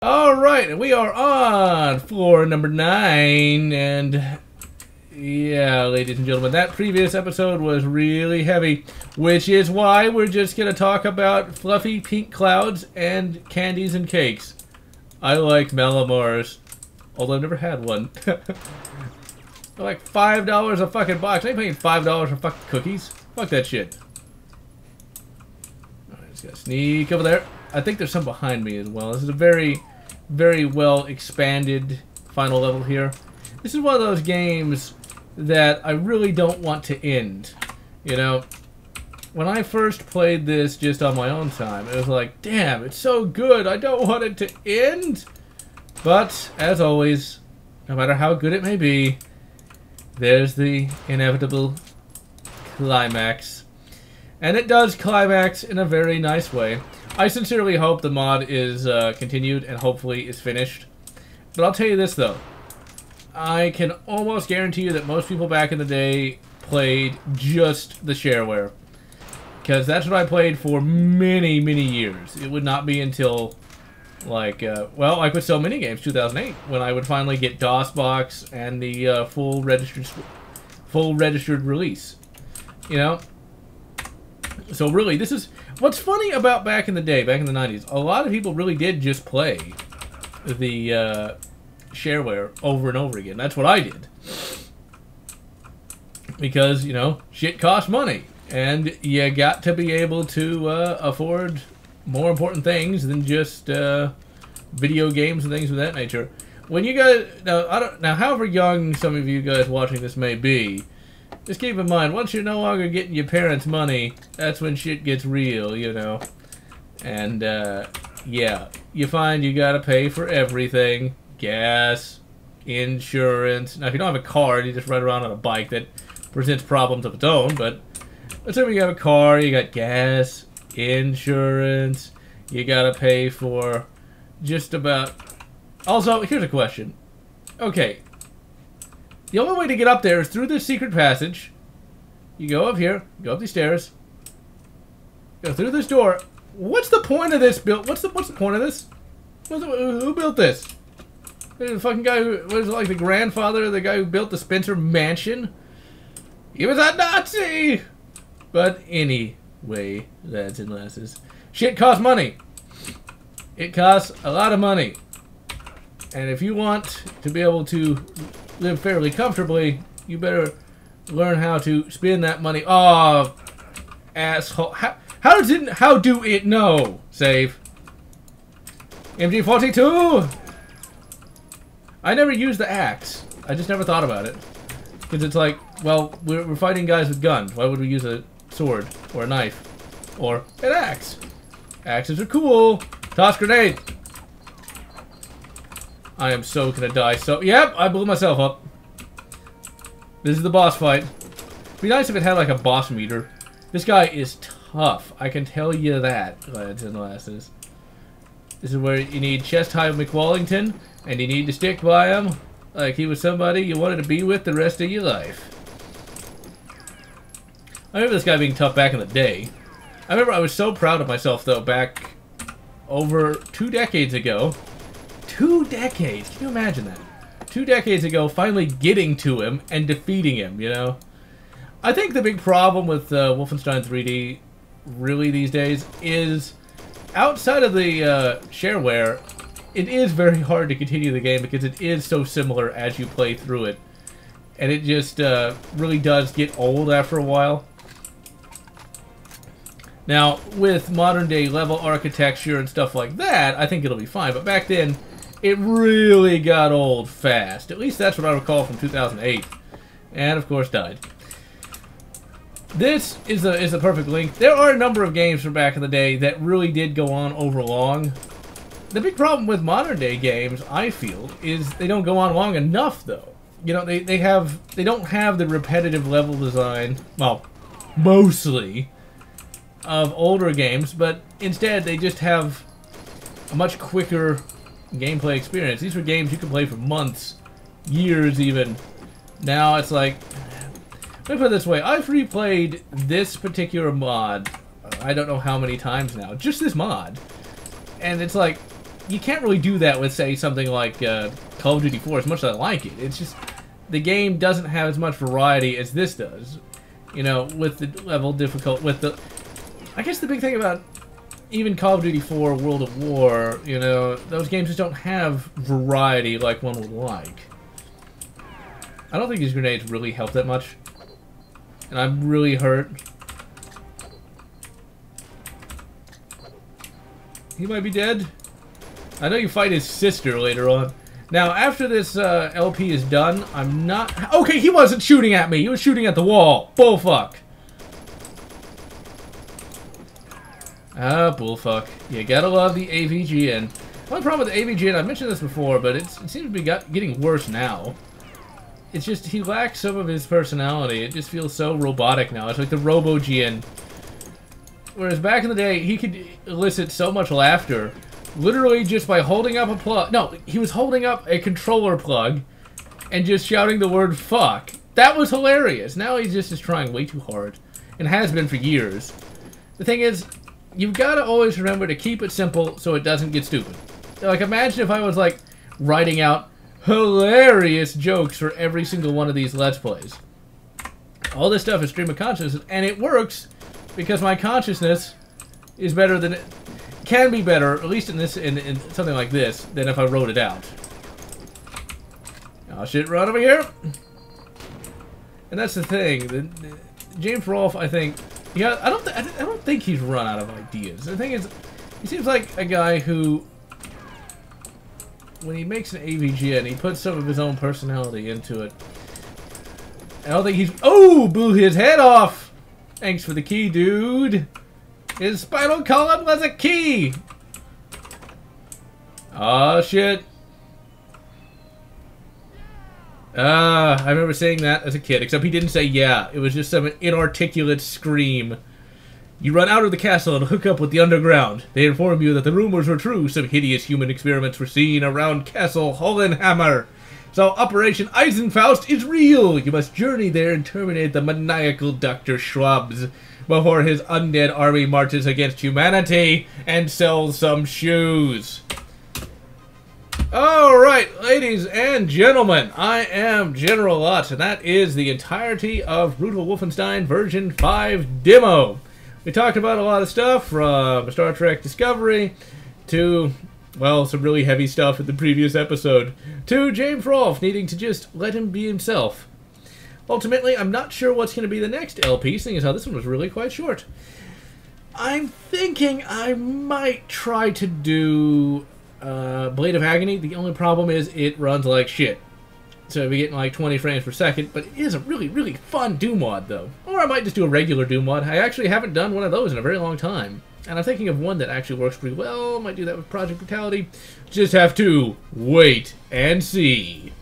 Alright, and we are on floor number 9, and yeah, ladies and gentlemen, that previous episode was really heavy, which is why we're just going to talk about fluffy pink clouds and candies and cakes. I like Mellomores, although I've never had one. They're like $5 a fucking box. I ain't paying $5 for fucking cookies. Fuck that shit. Alright, just gotta sneak over there. I think there's some behind me as well. This is a very, very well expanded final level here. This is one of those games that I really don't want to end. You know, when I first played this just on my own time, it was like, damn, it's so good, I don't want it to end. But, as always, no matter how good it may be, there's the inevitable climax. And it does climax in a very nice way. I sincerely hope the mod is continued and hopefully is finished. But I'll tell you this though. I can almost guarantee you that most people back in the day played just the shareware. Because that's what I played for many, many years. It would not be until, like, well, like with so many games, 2008, when I would finally get DOSBox and the full registered release. You know? So really, this is... What's funny about back in the day, back in the 90s, a lot of people really did just play the shareware over and over again. That's what I did. Because, you know, shit costs money. And you got to be able to afford more important things than just video games and things of that nature. When you guys... Now, however young some of you guys watching this may be, just keep in mind, once you're no longer getting your parents' money, that's when shit gets real, you know. And, yeah, you find you gotta pay for everything. Gas, insurance. Now, if you don't have a car, you just ride around on a bike, that presents problems of its own, but assuming you have a car, you got gas, insurance, you gotta pay for just about... Also, here's a question. Okay. The only way to get up there is through this secret passage. You go up here, go up these stairs, go through this door. What's the point of this build? What's the point of this? Who built this? The fucking guy who was like the grandfather of the guy who built the Spencer Mansion. He was a Nazi. But anyway, lads and lasses, shit costs money. It costs a lot of money, and if you want to be able to live fairly comfortably, you better learn how to spend that money. Oh, asshole! How do it know? Save. MG42. I never used the axe. I just never thought about it because it's like, well, we're fighting guys with guns. Why would we use a sword or a knife or an axe? Axes are cool. Toss grenade. I am so gonna die. So, yep, I blew myself up. This is the boss fight. It'd be nice if it had like a boss meter. This guy is tough. I can tell you that, lads and lasses. This is where you need chest high McWallington, and you need to stick by him like he was somebody you wanted to be with the rest of your life. I remember this guy being tough back in the day. I remember I was so proud of myself, though, back over 2 decades ago. 2 decades! Can you imagine that? 2 decades ago, finally getting to him and defeating him, you know? I think the big problem with Wolfenstein 3D, really these days, is outside of the shareware, it is very hard to continue the game because it is so similar as you play through it. And it just really does get old after a while. Now, with modern day level architecture and stuff like that, I think it'll be fine. But back then, it really got old fast. At least that's what I recall from 2008. And, of course, died. This is the perfect link. There are a number of games from back in the day that really did go on over long. The big problem with modern day games, I feel, is they don't go on long enough, though. You know, they don't have the repetitive level design, well, mostly, of older games, but instead they just have a much quicker gameplay experience. These were games you could play for months, years even. Now it's like, let me put it this way, I've replayed this particular mod, I don't know how many times now, just this mod. And it's like, you can't really do that with, say, something like Call of Duty 4, as much as I like it. It's just, the game doesn't have as much variety as this does. You know, with the level difficult, with the... I guess the big thing about even Call of Duty 4, World of War, you know, those games just don't have variety like one would like. I don't think these grenades really help that much. And I'm really hurt. He might be dead. I know you fight his sister later on. Now, after this LP is done, I'm not... Okay, he wasn't shooting at me. He was shooting at the wall. Bullfuck. Ah, bullfuck. You gotta love the AVGN. The only problem with the AVGN, I've mentioned this before, but it seems to be getting worse now. It's just, he lacks some of his personality. It just feels so robotic now. It's like the RoboGN. Whereas back in the day, he could elicit so much laughter, literally just by holding up a plug. No, he was holding up a controller plug and just shouting the word fuck. That was hilarious. Now he just is trying way too hard, and has been for years. The thing is, you've got to always remember to keep it simple so it doesn't get stupid. Like, imagine if I was, like, writing out hilarious jokes for every single one of these Let's Plays. All this stuff is stream of consciousness, and it works because my consciousness is better than... can be better, at least in this, in something like this, than if I wrote it out. Oh shit, run over here! And that's the thing. James Rolfe, I think... Yeah, I don't think he's run out of ideas. The thing is, he seems like a guy who, when he makes an AVG and he puts some of his own personality into it. I don't think he's... Oh! Blew his head off! Thanks for the key, dude! His spinal column was a key! Oh shit. I remember saying that as a kid, except he didn't say yeah. It was just some inarticulate scream. You run out of the castle and hook up with the underground. They inform you that the rumors were true. Some hideous human experiments were seen around Castle Hollenhammer. So Operation Eisenfaust is real. You must journey there and terminate the maniacal Dr. Schwabs before his undead army marches against humanity and sells some shoes. Alright, ladies and gentlemen, I am GeneralLotz, and that is the entirety of Brutal Wolfenstein version 5 Demo. We talked about a lot of stuff, from Star Trek Discovery to, well, some really heavy stuff in the previous episode, to James Rolfe needing to just let him be himself. Ultimately, I'm not sure what's going to be the next LP, seeing as how this one was really quite short. I'm thinking I might try to do Blade of Agony. The only problem is it runs like shit. So we're getting like 20 frames per second, but it is a really, really fun Doom mod, though. Or I might just do a regular Doom mod. I actually haven't done one of those in a very long time. And I'm thinking of one that actually works pretty well. Might do that with Project Brutality. Just have to wait and see.